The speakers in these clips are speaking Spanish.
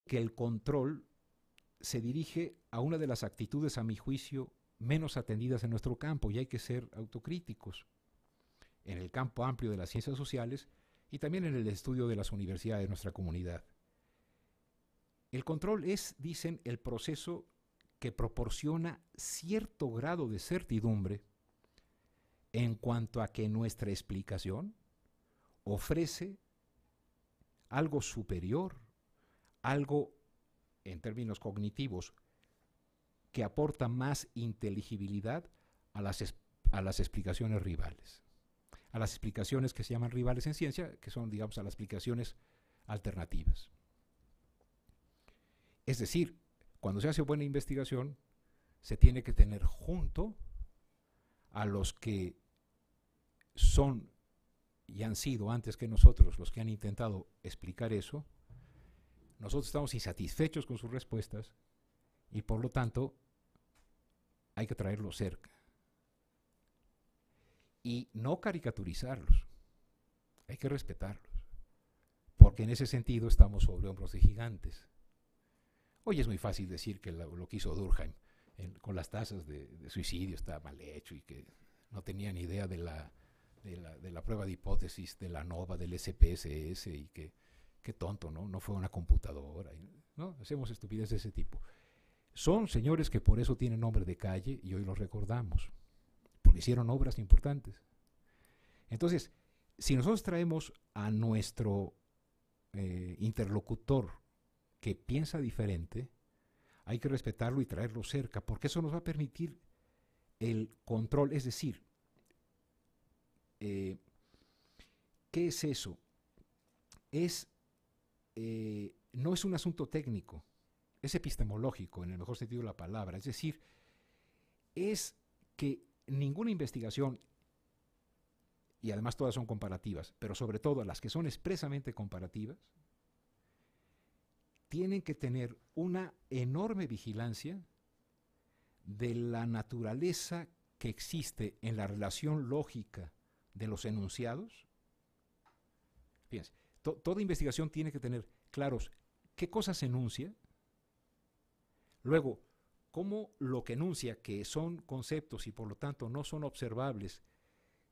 que el control se dirige a una de las actitudes, a mi juicio, menos atendidas en nuestro campo, y hay que ser autocríticos en el campo amplio de las ciencias sociales y también en el estudio de las universidades de nuestra comunidad. El control es, dicen, el proceso que proporciona cierto grado de certidumbre en cuanto a que nuestra explicación ofrece algo superior, algo en términos cognitivos que aporta más inteligibilidad a las explicaciones rivales, a las explicaciones que se llaman rivales en ciencia, que son, digamos, a las explicaciones alternativas. Es decir, cuando se hace buena investigación, se tiene que tener junto a los que son y han sido antes que nosotros los que han intentado explicar eso. Nosotros estamos insatisfechos con sus respuestas y por lo tanto hay que traerlos cerca. Y no caricaturizarlos, hay que respetarlos, porque en ese sentido estamos sobre hombros de gigantes. Hoy es muy fácil decir que lo que hizo Durkheim con las tasas de suicidio está mal hecho y que no tenía ni idea de la prueba de hipótesis de la ANOVA, del SPSS, y que qué tonto, ¿no? No fue una computadora, ¿no? Hacemos estupidez de ese tipo. Son señores que por eso tienen nombre de calle y hoy los recordamos, porque hicieron obras importantes. Entonces, si nosotros traemos a nuestro interlocutor que piensa diferente, hay que respetarlo y traerlo cerca, porque eso nos va a permitir el control. Es decir, ¿qué es eso? No es un asunto técnico, es epistemológico en el mejor sentido de la palabra. Es decir, es que ninguna investigación, y además todas son comparativas, pero sobre todo las que son expresamente comparativas, tienen que tener una enorme vigilancia de la naturaleza que existe en la relación lógica de los enunciados. Fíjense, toda investigación tiene que tener claros qué cosas enuncia, luego cómo lo que enuncia, que son conceptos y por lo tanto no son observables,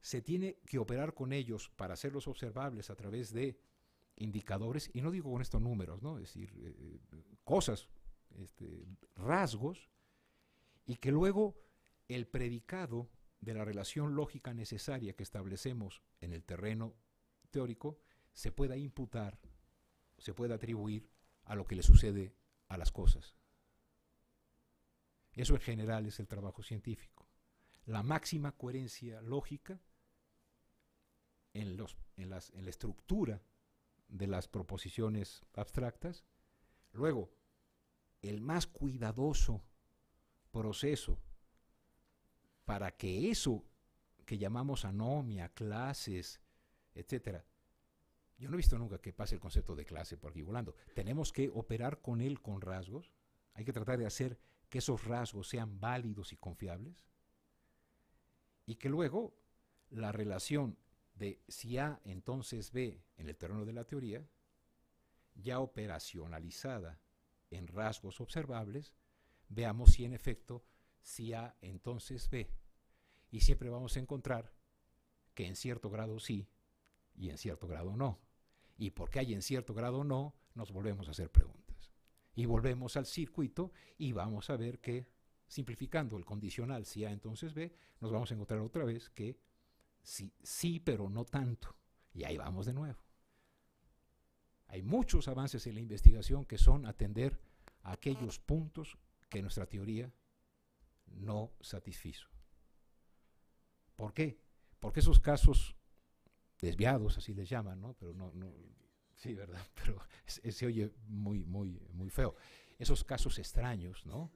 se tiene que operar con ellos para hacerlos observables a través de indicadores, y no digo con estos números, ¿no? Es decir, cosas, rasgos, y que luego el predicado de la relación lógica necesaria que establecemos en el terreno teórico se pueda imputar, se pueda atribuir a lo que le sucede a las cosas. Eso en general es el trabajo científico. La máxima coherencia lógica en la estructura de las proposiciones abstractas, luego el más cuidadoso proceso para que eso que llamamos anomia, clases, etcétera. Yo no he visto nunca que pase el concepto de clase por aquí volando. Tenemos que operar con él con rasgos. Hay que tratar de hacer que esos rasgos sean válidos y confiables. Y que luego la relación de si A entonces B en el terreno de la teoría, ya operacionalizada en rasgos observables, veamos si en efecto si A entonces B. Y siempre vamos a encontrar que en cierto grado sí y en cierto grado no. Y porque hay en cierto grado no, nos volvemos a hacer preguntas. Y volvemos al circuito y vamos a ver que, simplificando el condicional si A entonces B, nos vamos a encontrar otra vez que sí, pero no tanto. Y ahí vamos de nuevo. Hay muchos avances en la investigación que son atender a aquellos puntos que nuestra teoría no satisfizo. ¿Por qué? Porque esos casos desviados, así les llaman, ¿no? Pero no sí, ¿verdad? Pero se oye muy, muy, muy feo. Esos casos extraños, ¿no?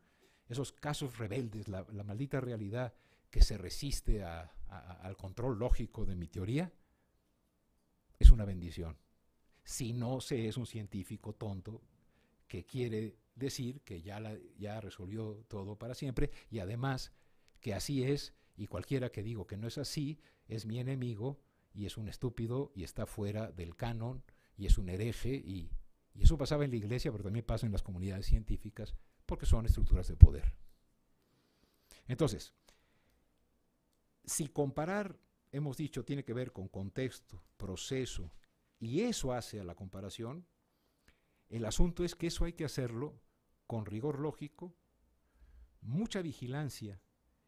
Esos casos rebeldes, la maldita realidad que se resiste al control lógico de mi teoría, es una bendición. Si no se es un científico tonto que quiere decir que ya resolvió todo para siempre, y además que así es, y cualquiera que digo que no es así es mi enemigo y es un estúpido y está fuera del canon y es un hereje y Y eso pasaba en la iglesia, pero también pasa en las comunidades científicas, porque son estructuras de poder. Entonces, si comparar, hemos dicho, tiene que ver con contexto, proceso, y eso hace a la comparación, el asunto es que eso hay que hacerlo con rigor lógico, mucha vigilancia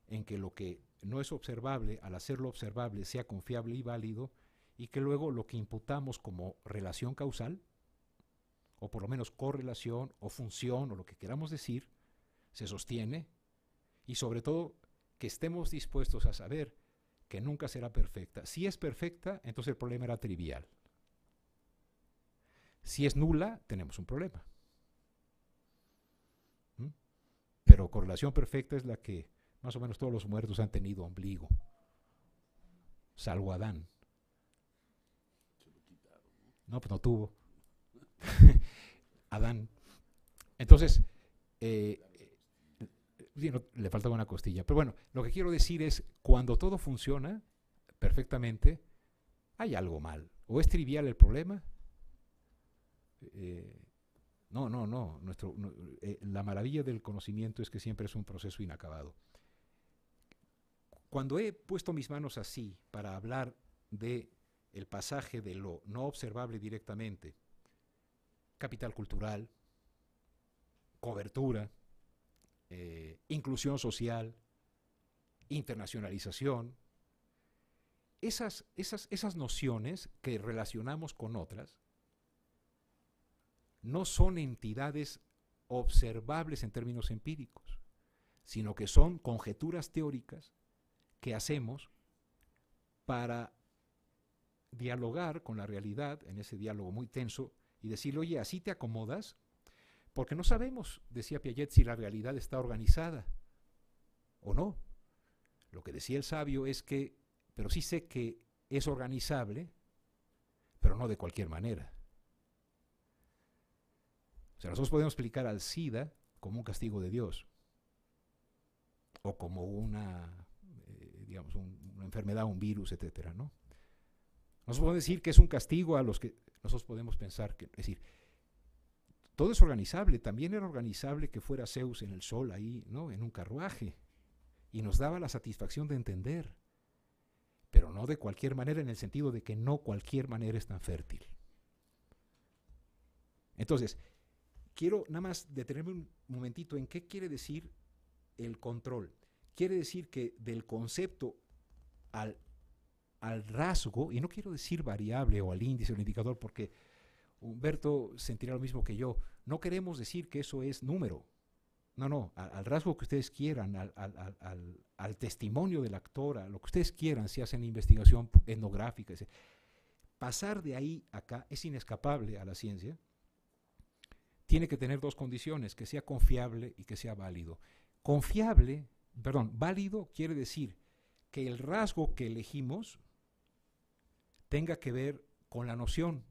en que lo que no es observable, al hacerlo observable, sea confiable y válido, y que luego lo que imputamos como relación causal, o por lo menos correlación o función o lo que queramos decir, se sostiene, y sobre todo que estemos dispuestos a saber que nunca será perfecta. Si es perfecta, entonces el problema era trivial. Si es nula, tenemos un problema. Pero correlación perfecta es la que más o menos todos los muertos han tenido ombligo, salvo Adán. No, pues no tuvo. Adán. Entonces, le faltaba una costilla. Pero bueno, lo que quiero decir es, cuando todo funciona perfectamente, hay algo mal. ¿O es trivial el problema? No. La maravilla del conocimiento es que siempre es un proceso inacabado. Cuando he puesto mis manos así para hablar de el pasaje de lo no observable directamente, capital cultural, cobertura, inclusión social, internacionalización, esas nociones que relacionamos con otras no son entidades observables en términos empíricos, sino que son conjeturas teóricas que hacemos para dialogar con la realidad en ese diálogo muy tenso y decirle, oye, así te acomodas, porque no sabemos, decía Piaget, si la realidad está organizada o no. Lo que decía el sabio es que, pero sí sé que es organizable, pero no de cualquier manera. O sea, nosotros podemos explicar al SIDA como un castigo de Dios, o como una enfermedad, un virus, etcétera, ¿no? Nosotros podemos decir que es un castigo a los que nosotros podemos pensar que, es decir, todo es organizable. También era organizable que fuera Zeus en el sol ahí, ¿no? En un carruaje, y nos daba la satisfacción de entender, pero no de cualquier manera, en el sentido de que no cualquier manera es tan fértil. Entonces, quiero nada más detenerme un momentito en qué quiere decir el control. Quiere decir que del concepto al rasgo, y no quiero decir variable o al índice o al indicador, porque Humberto sentirá lo mismo que yo, no queremos decir que eso es número. No, al rasgo que ustedes quieran, al testimonio del actor, a lo que ustedes quieran, si hacen investigación etnográfica. Pasar de ahí a acá es inescapable a la ciencia. Tiene que tener dos condiciones, que sea confiable y que sea válido. Válido quiere decir que el rasgo que elegimos tenga que ver con la noción.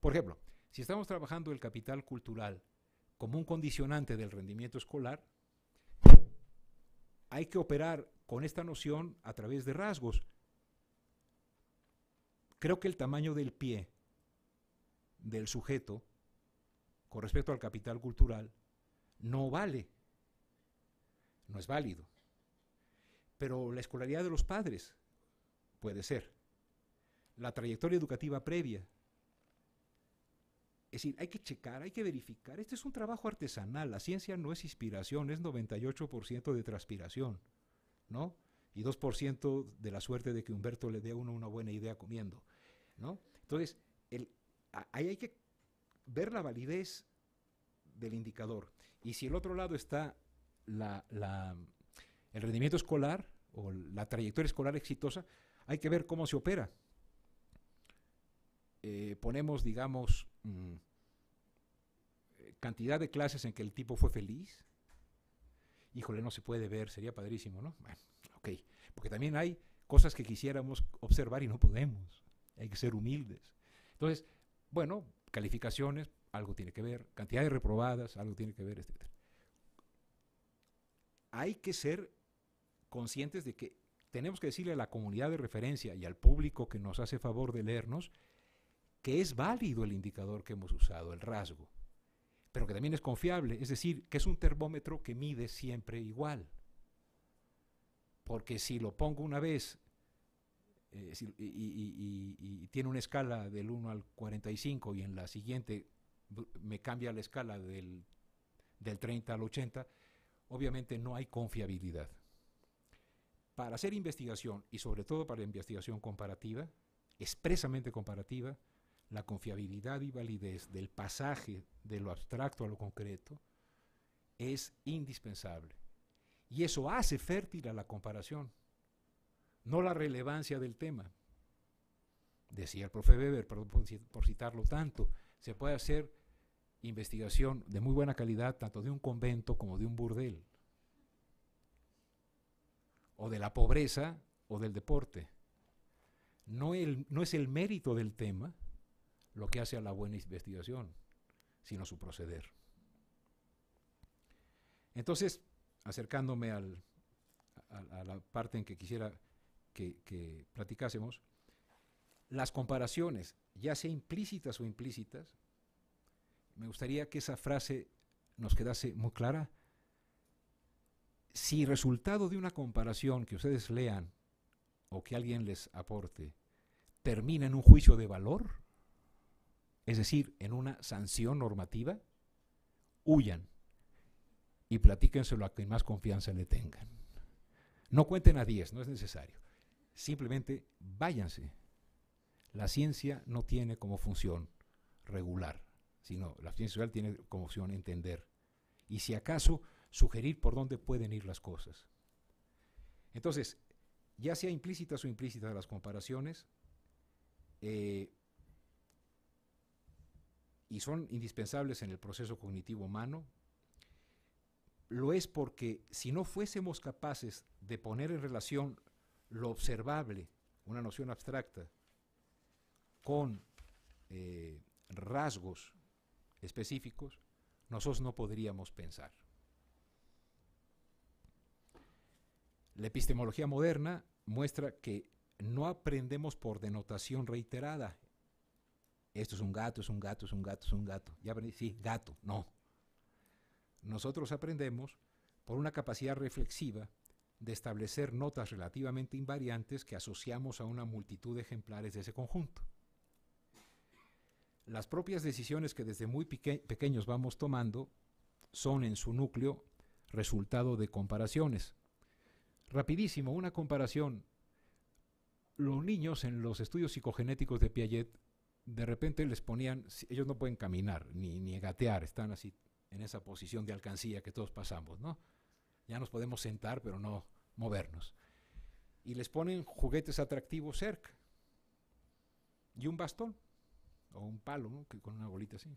Por ejemplo, si estamos trabajando el capital cultural como un condicionante del rendimiento escolar, hay que operar con esta noción a través de rasgos. Creo que el tamaño del pie del sujeto con respecto al capital cultural no vale, no es válido. Pero la escolaridad de los padres puede ser. La trayectoria educativa previa. Es decir, hay que checar, hay que verificar. Este es un trabajo artesanal. La ciencia no es inspiración, es 98% de transpiración, ¿no? Y 2% de la suerte de que Humberto le dé a uno una buena idea comiendo, ¿no? Entonces, ahí hay que ver la validez del indicador. Y si el otro lado está el rendimiento escolar o la trayectoria escolar exitosa, hay que ver cómo se opera. Ponemos, digamos, cantidad de clases en que el tipo fue feliz. Híjole, no se puede ver, sería padrísimo, ¿no? Bueno, ok, porque también hay cosas que quisiéramos observar y no podemos. Hay que ser humildes. Entonces, bueno, calificaciones, algo tiene que ver, cantidad de reprobadas, algo tiene que ver, etc. Hay que ser conscientes de que tenemos que decirle a la comunidad de referencia y al público que nos hace favor de leernos que es válido el indicador que hemos usado, el rasgo, pero que también es confiable, es decir, que es un termómetro que mide siempre igual. Porque si lo pongo una vez y tiene una escala del 1 al 45 y en la siguiente me cambia la escala del 30 al 80, obviamente no hay confiabilidad. Para hacer investigación, y sobre todo para la investigación comparativa, expresamente comparativa, la confiabilidad y validez del pasaje de lo abstracto a lo concreto es indispensable. Y eso hace fértil a la comparación, no la relevancia del tema. Decía el profe Weber, perdón por citarlo tanto, se puede hacer investigación de muy buena calidad tanto de un convento como de un burdel, o de la pobreza o del deporte. No es el mérito del tema lo que hace a la buena investigación, sino su proceder. Entonces, acercándome a la parte en que quisiera que platicásemos, las comparaciones, ya sea implícitas o implícitas, me gustaría que esa frase nos quedase muy clara. Si resultado de una comparación que ustedes lean o que alguien les aporte termina en un juicio de valor, es decir, en una sanción normativa, huyan y platíquenselo a quien más confianza le tengan. No cuenten a 10, no es necesario. Simplemente váyanse. La ciencia no tiene como función regular, sino la ciencia social tiene como función entender. Y si acaso, sugerir por dónde pueden ir las cosas. Entonces, ya sea implícitas o implícitas las comparaciones, y son indispensables en el proceso cognitivo humano, lo es porque si no fuésemos capaces de poner en relación lo observable, una noción abstracta, con rasgos específicos, nosotros no podríamos pensar. La epistemología moderna muestra que no aprendemos por denotación reiterada. Esto es un gato, es un gato, es un gato, es un gato. Ya aprendí, sí, gato, no. Nosotros aprendemos por una capacidad reflexiva de establecer notas relativamente invariantes que asociamos a una multitud de ejemplares de ese conjunto. Las propias decisiones que desde muy pequeños vamos tomando son en su núcleo resultado de comparaciones. Rapidísimo, una comparación. Los niños en los estudios psicogenéticos de Piaget, de repente les ponían, ellos no pueden caminar ni gatear, están así en esa posición de alcancía que todos pasamos, ¿no? Ya nos podemos sentar, pero no movernos. Y les ponen juguetes atractivos cerca y un bastón o un palo, ¿no? Que con una bolita así.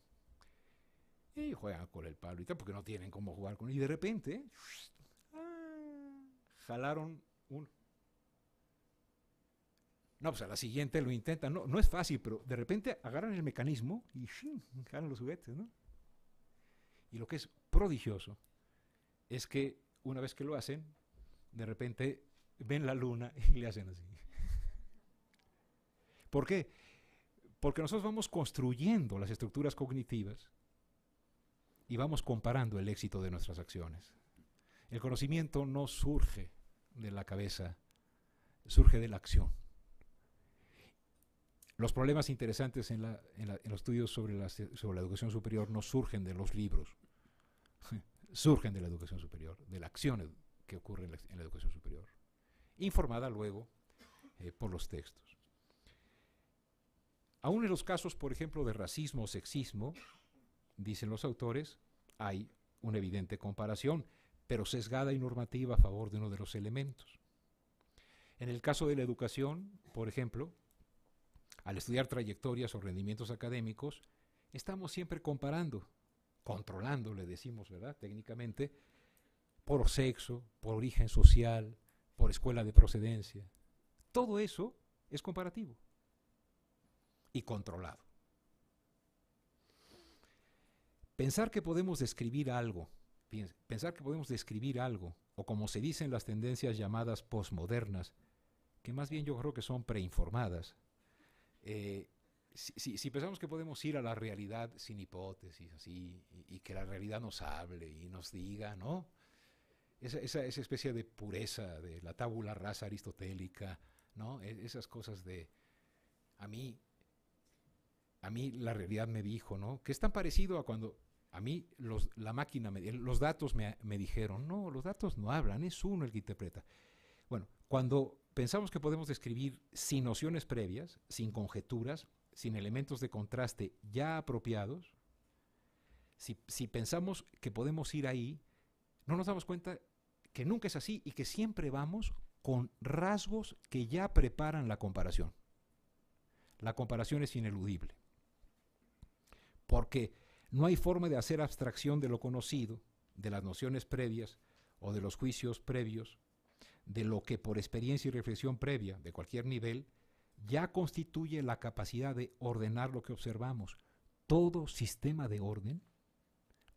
Y juegan con el palo y tal, porque no tienen cómo jugar con él. Y de repente, jalaron un... No, pues a la siguiente lo intentan. No es fácil, pero de repente agarran el mecanismo y jalan los juguetes, ¿no? Y lo que es prodigioso es que una vez que lo hacen, de repente ven la luna y le hacen así. ¿Por qué? Porque nosotros vamos construyendo las estructuras cognitivas y vamos comparando el éxito de nuestras acciones. El conocimiento no surge de la cabeza, surge de la acción. Los problemas interesantes en los estudios sobre la educación superior no surgen de los libros, surgen de la educación superior, de la acción que ocurre en la educación superior, informada luego por los textos. Aún en los casos, por ejemplo, de racismo o sexismo, dicen los autores, hay una evidente comparación, pero sesgada y normativa a favor de uno de los elementos. En el caso de la educación, por ejemplo, al estudiar trayectorias o rendimientos académicos, estamos siempre comparando, controlando, le decimos, ¿verdad?, técnicamente, por sexo, por origen social, por escuela de procedencia. Todo eso es comparativo y controlado. Pensar que podemos describir algo, o como se dice en las tendencias llamadas posmodernas, que más bien yo creo que son preinformadas, si pensamos que podemos ir a la realidad sin hipótesis, así, y que la realidad nos hable y nos diga, ¿no? Esa especie de pureza de la tabula rasa aristotélica, ¿no? Esas cosas de, a mí, a mí la realidad me dijo, ¿no? Que es tan parecido a cuando a mí la máquina, los datos me dijeron, no, los datos no hablan, es uno el que interpreta. Bueno, cuando pensamos que podemos describir sin nociones previas, sin conjeturas, sin elementos de contraste ya apropiados, si pensamos que podemos ir ahí, no nos damos cuenta que nunca es así y que siempre vamos con rasgos que ya preparan la comparación. La comparación es ineludible. Porque no hay forma de hacer abstracción de lo conocido, de las nociones previas o de los juicios previos, de lo que por experiencia y reflexión previa, de cualquier nivel, ya constituye la capacidad de ordenar lo que observamos. Todo sistema de orden,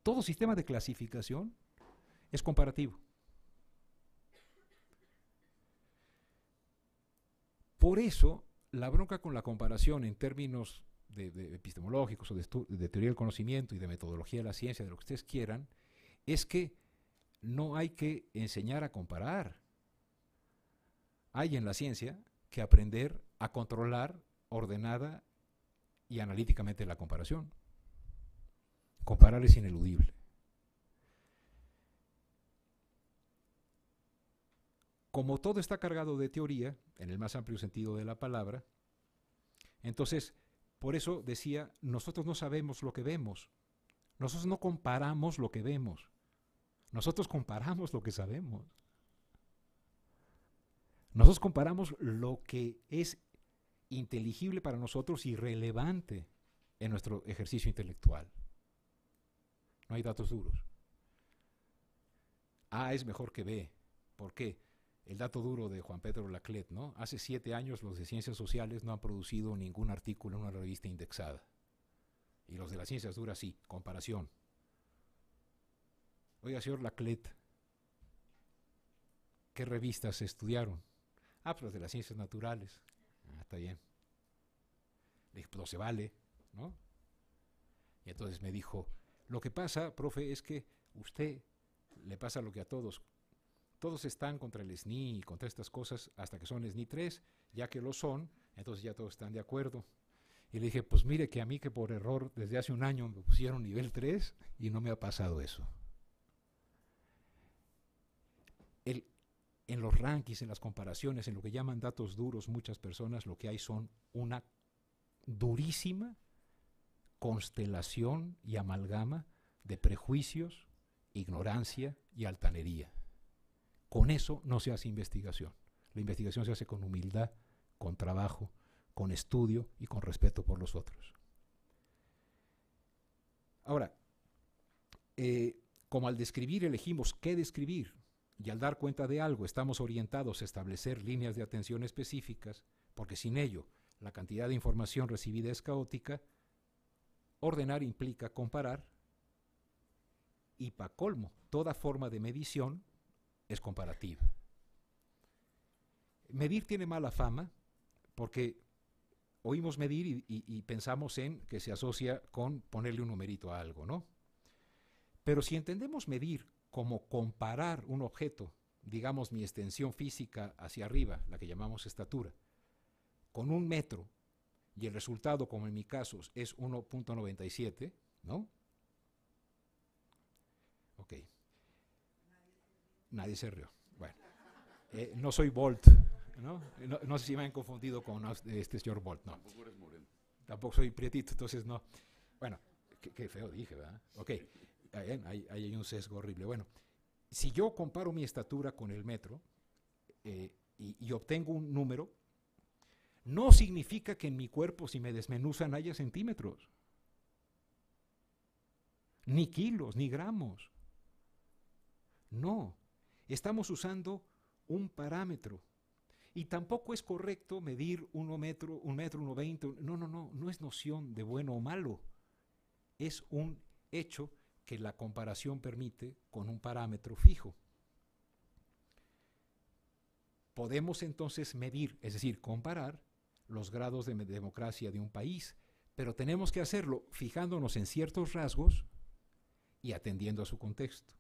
todo sistema de clasificación es comparativo. Por eso, la bronca con la comparación en términos de epistemológicos o de teoría del conocimiento y de metodología de la ciencia, de lo que ustedes quieran, es que no hay que enseñar a comparar. Hay en la ciencia que aprender a controlar ordenada y analíticamente la comparación. Comparar es ineludible. Como todo está cargado de teoría, en el más amplio sentido de la palabra, entonces, por eso decía, nosotros no sabemos lo que vemos. Nosotros no comparamos lo que vemos. Nosotros comparamos lo que sabemos. Nosotros comparamos lo que es inteligible para nosotros y relevante en nuestro ejercicio intelectual. No hay datos duros. A es mejor que B. ¿Por qué? El dato duro de Juan Pedro Laclet, ¿no? Hace 7 años los de ciencias sociales no han producido ningún artículo en una revista indexada. Y los de las ciencias duras sí, comparación. Oiga, señor Laclet, ¿qué revistas se estudiaron? Ah, pues los de las ciencias naturales. Ah, está bien. Le dije, pues no se vale, ¿no? Y entonces me dijo, lo que pasa, profe, es que usted le pasa lo que a todos. Todos están contra el SNI y contra estas cosas hasta que son SNI 3, ya que lo son, entonces ya todos están de acuerdo. Y le dije, pues mire que a mí que por error desde hace un año me pusieron nivel 3 y no me ha pasado eso. En los rankings, en las comparaciones, en lo que llaman datos duros, muchas personas lo que hay son una durísima constelación y amalgama de prejuicios, ignorancia y altanería. Con eso no se hace investigación. La investigación se hace con humildad, con trabajo, con estudio y con respeto por los otros. Ahora, como al describir elegimos qué describir y al dar cuenta de algo estamos orientados a establecer líneas de atención específicas, porque sin ello la cantidad de información recibida es caótica, ordenar implica comparar y, para colmo, toda forma de medición es comparativa. Medir tiene mala fama porque oímos medir y pensamos en que se asocia con ponerle un numerito a algo, ¿no? Pero si entendemos medir como comparar un objeto, digamos mi extensión física hacia arriba, la que llamamos estatura, con 1 metro, y el resultado, como en mi caso, es 1.97, ¿no? Ok. Nadie se rió. Bueno, no soy Bolt, ¿no? No sé si me han confundido con este señor Bolt, no. Tampoco eres moreno. Tampoco soy prietito, entonces no. Bueno, qué feo dije, ¿verdad? Ok, ahí hay un sesgo horrible. Bueno, si yo comparo mi estatura con el metro y obtengo un número, no significa que en mi cuerpo, si me desmenuzan, haya centímetros, ni kilos, ni gramos. No, estamos usando un parámetro. Y tampoco es correcto medir 1 metro, 1.20 m. No es noción de bueno o malo. Es un hecho que la comparación permite con un parámetro fijo. Podemos entonces medir, es decir, comparar los grados de democracia de un país, pero tenemos que hacerlo fijándonos en ciertos rasgos y atendiendo a su contexto.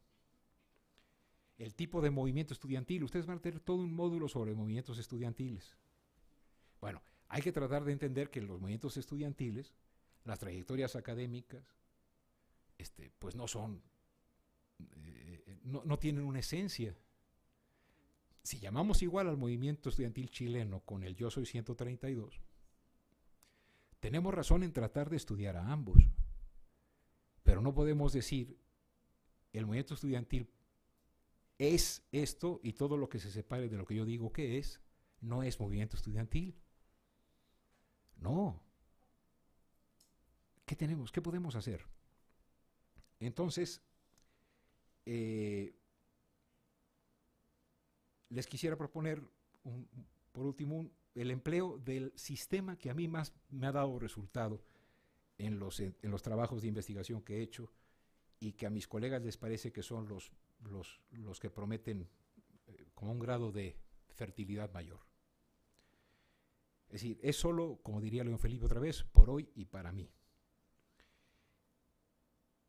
El tipo de movimiento estudiantil, ustedes van a tener todo un módulo sobre movimientos estudiantiles. Bueno, hay que tratar de entender que los movimientos estudiantiles, las trayectorias académicas, pues no son, no tienen una esencia. Si llamamos igual al movimiento estudiantil chileno con el Yo Soy 132, tenemos razón en tratar de estudiar a ambos, pero no podemos decir el movimiento estudiantil es esto y todo lo que se separe de lo que yo digo que es, no es movimiento estudiantil. No. ¿Qué podemos hacer? Entonces, les quisiera proponer, por último, el empleo del sistema que a mí más me ha dado resultado en los trabajos de investigación que he hecho y que a mis colegas les parece que son los que prometen como un grado de fertilidad mayor. Es decir, es solo, como diría León Felipe otra vez, por hoy y para mí.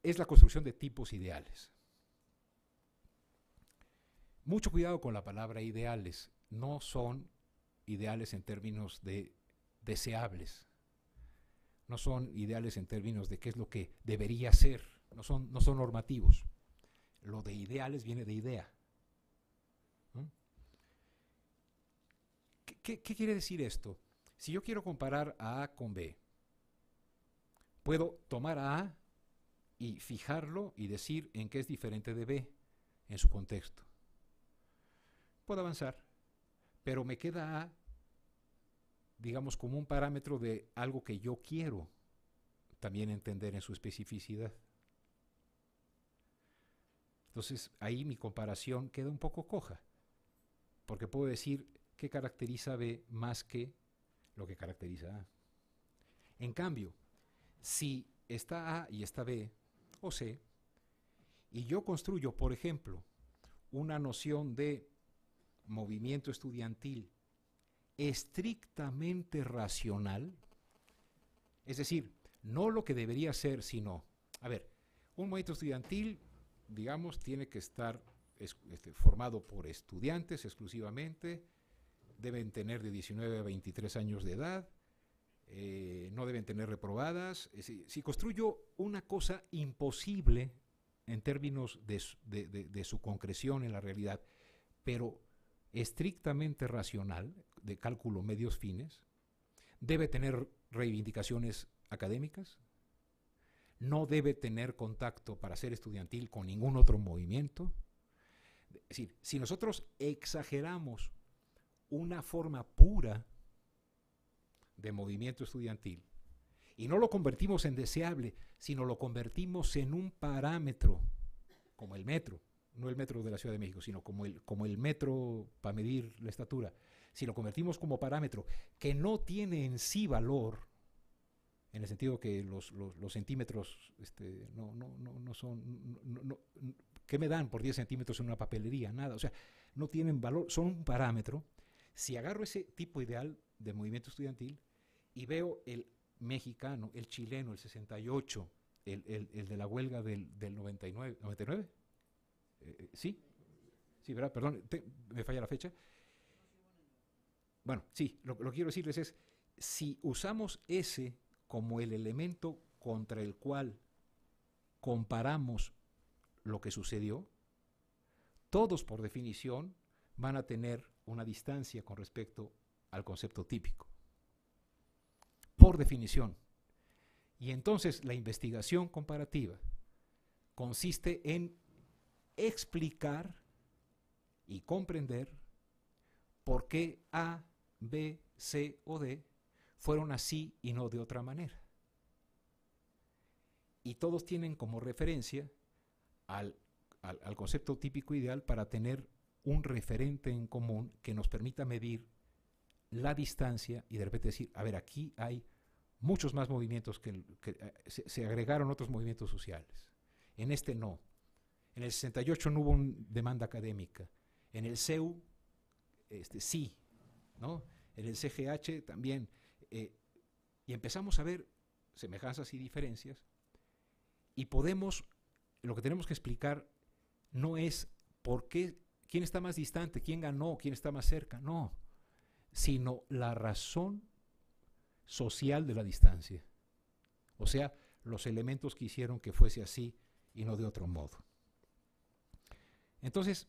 Es la construcción de tipos ideales. Mucho cuidado con la palabra ideales. No son ideales en términos de deseables. No son ideales en términos de qué es lo que debería ser. No son normativos. Lo de ideales viene de idea. ¿No? ¿Qué quiere decir esto? Si yo quiero comparar a A con B, puedo tomar a A y fijarlo y decir en qué es diferente de B en su contexto. Puedo avanzar, pero me queda A, digamos, como un parámetro de algo que yo quiero también entender en su especificidad. Entonces, ahí mi comparación queda un poco coja, porque puedo decir qué caracteriza a B más que lo que caracteriza a A. En cambio, si está A y está B o C, y yo construyo, por ejemplo, una noción de movimiento estudiantil estrictamente racional, es decir, no lo que debería ser, sino, a ver, un movimiento estudiantil, digamos, tiene que estar formado por estudiantes exclusivamente, deben tener de 19 a 23 años de edad, no deben tener reprobadas. Si construyo una cosa imposible en términos de su concreción en la realidad, pero estrictamente racional, de cálculo medios fines, debe tener reivindicaciones académicas, no debe tener contacto para ser estudiantil con ningún otro movimiento. Es decir, si nosotros exageramos una forma pura de movimiento estudiantil y no lo convertimos en deseable, sino lo convertimos en un parámetro, como el metro, no el metro de la Ciudad de México, sino como el metro para medir la estatura, si lo convertimos como parámetro que no tiene en sí valor, en el sentido que los centímetros no son, ¿qué me dan por 10 centímetros en una papelería? Nada, o sea, no tienen valor, son un parámetro. Si agarro ese tipo ideal de movimiento estudiantil y veo el mexicano, el chileno, el 68, el de la huelga del 99, ¿99? Sí, ¿verdad? Perdón, me falla la fecha. Bueno, sí, lo que quiero decirles es, si usamos ese como el elemento contra el cual comparamos lo que sucedió, todos por definición van a tener una distancia con respecto al concepto típico. Por definición. Y entonces la investigación comparativa consiste en explicar y comprender por qué A, B, C o D fueron así y no de otra manera. Y todos tienen como referencia al concepto típico ideal para tener un referente en común que nos permita medir la distancia y de repente decir, a ver, aquí hay muchos más movimientos que se agregaron otros movimientos sociales. En este no. En el 68 no hubo una demanda académica. En el CEU, sí, ¿no? En el CGH también. Y empezamos a ver semejanzas y diferencias, y podemos, lo que tenemos que explicar no es por qué, quién está más distante, quién ganó, quién está más cerca, no, sino la razón social de la distancia. O sea, los elementos que hicieron que fuese así y no de otro modo. Entonces,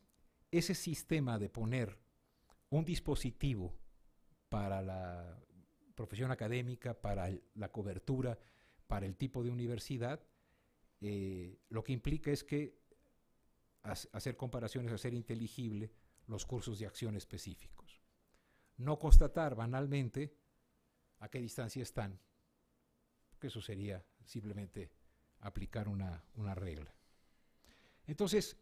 ese sistema de poner un dispositivo para la profesión académica, para la cobertura, para el tipo de universidad, lo que implica es que hacer comparaciones, hacer inteligible los cursos de acción específicos. No constatar banalmente a qué distancia están, porque eso sería simplemente aplicar una regla. Entonces,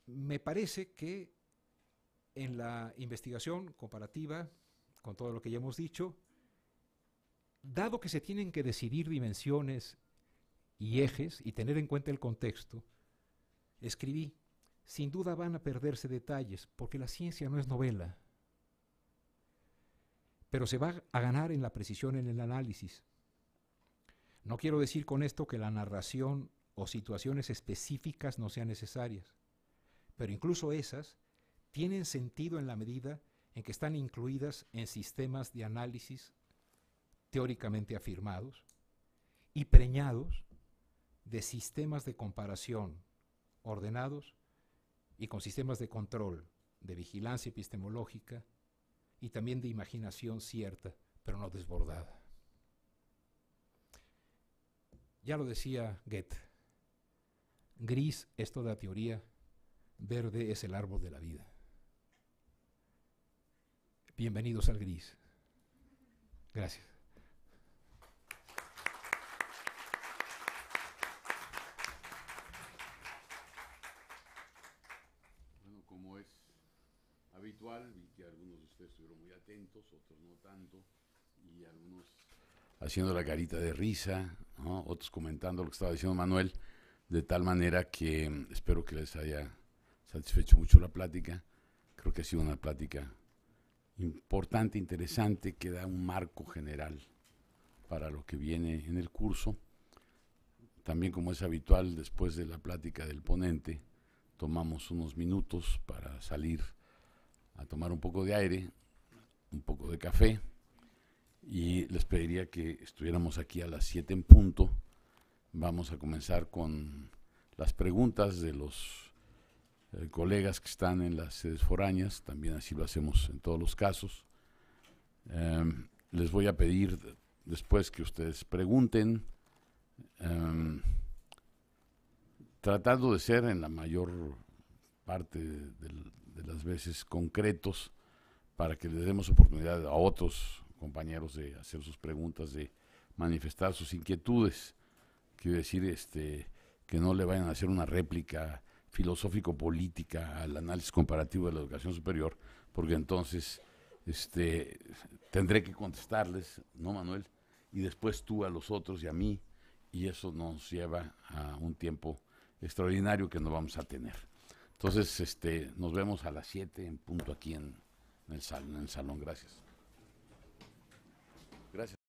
me parece que en la investigación comparativa, con todo lo que ya hemos dicho, dado que se tienen que decidir dimensiones y ejes y tener en cuenta el contexto, escribí, sin duda van a perderse detalles, porque la ciencia no es novela, pero se va a ganar en la precisión en el análisis. No quiero decir con esto que la narración o situaciones específicas no sean necesarias, pero incluso esas tienen sentido en la medida en que están incluidas en sistemas de análisis teóricamente afirmados y preñados de sistemas de comparación ordenados y con sistemas de control, de vigilancia epistemológica y también de imaginación cierta, pero no desbordada. Ya lo decía Goethe, gris es toda teoría, verde es el árbol de la vida. Bienvenidos al gris. Gracias. Bueno, como es habitual, vi que algunos de ustedes estuvieron muy atentos, otros no tanto, y algunos haciendo la carita de risa, ¿no? Otros comentando lo que estaba diciendo Manuel, de tal manera que espero que les haya satisfecho mucho la plática. Creo que ha sido una plática importante, interesante, que da un marco general para lo que viene en el curso. También, como es habitual, después de la plática del ponente, tomamos unos minutos para salir a tomar un poco de aire, un poco de café, y les pediría que estuviéramos aquí a las 7 en punto. Vamos a comenzar con las preguntas de los colegas que están en las sedes foráneas, también así lo hacemos en todos los casos. Les voy a pedir después que ustedes pregunten, tratando de ser en la mayor parte de las veces concretos, para que les demos oportunidad a otros compañeros de hacer sus preguntas, de manifestar sus inquietudes. Quiero decir que no le vayan a hacer una réplica filosófico-política al análisis comparativo de la educación superior, porque entonces tendré que contestarles, ¿no, Manuel? Y después tú a los otros y a mí, y eso nos lleva a un tiempo extraordinario que no vamos a tener. Entonces, nos vemos a las 7 en punto aquí en el salón. Gracias. Gracias.